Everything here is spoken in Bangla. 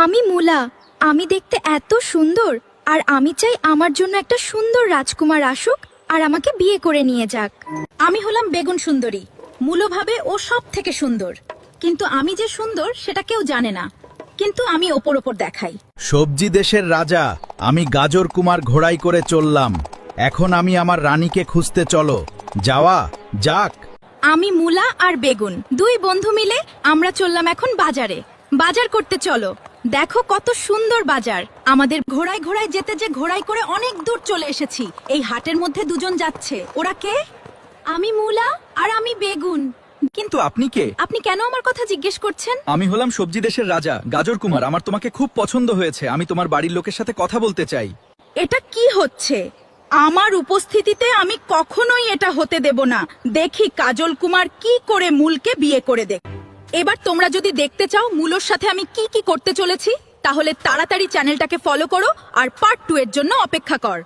আমি মুলা। আমি দেখতে এত সুন্দর, আর আমি চাই আমার জন্য একটা সুন্দর রাজকুমার আসুক আর আমাকে বিয়ে করে নিয়ে যাক। আমি হলাম বেগুন সুন্দরী। মূলো ভাবে ও সব থেকে সুন্দর, কিন্তু আমি যে সুন্দর সেটা কেউ জানে না। কিন্তু আমি ওপর ওপর দেখাই। সবজি দেশের রাজা, আমি গাজর কুমার ঘোড়াই করে চললাম। এখন আমি আমার রানীকে খুঁজতে চলো। যাওয়া যাক। আমি মূলা আর বেগুন দুই বন্ধু মিলে আমরা চললাম এখন বাজারে। বাজার করতে চলো। দেখো কত সুন্দর বাজার। আমাদের ঘোড়ায় ঘোড়ায় যেতে যে ঘোড়ায় করে অনেক দূর চলে এসেছি। এই হাটের মধ্যে দুজন যাচ্ছে। ওরা কে? আমি মূলা আর আমি বেগুন। কিন্তু আপনি কে? আপনি কেন আমার কথা জিজ্ঞেস করছেন? আমি হলাম সবজি দেশের রাজা গাজর কুমার। আমার তোমাকে খুব পছন্দ হয়েছে। আমি তোমার বাড়ির লোকের সাথে কথা বলতে চাই। এটা কি হচ্ছে? আমার উপস্থিতিতে আমি কখনোই এটা হতে দেব না। দেখি কাজল কুমার কি করে মূলকে বিয়ে করে দেখ। এবার তোমরা যদি দেখতে চাও মূলর সাথে আমি কি কি করতে চলেছি, তাহলে তাড়াতাড়ি চ্যানেলটাকে ফলো করো আর পার্ট 2 এর জন্য অপেক্ষা কর।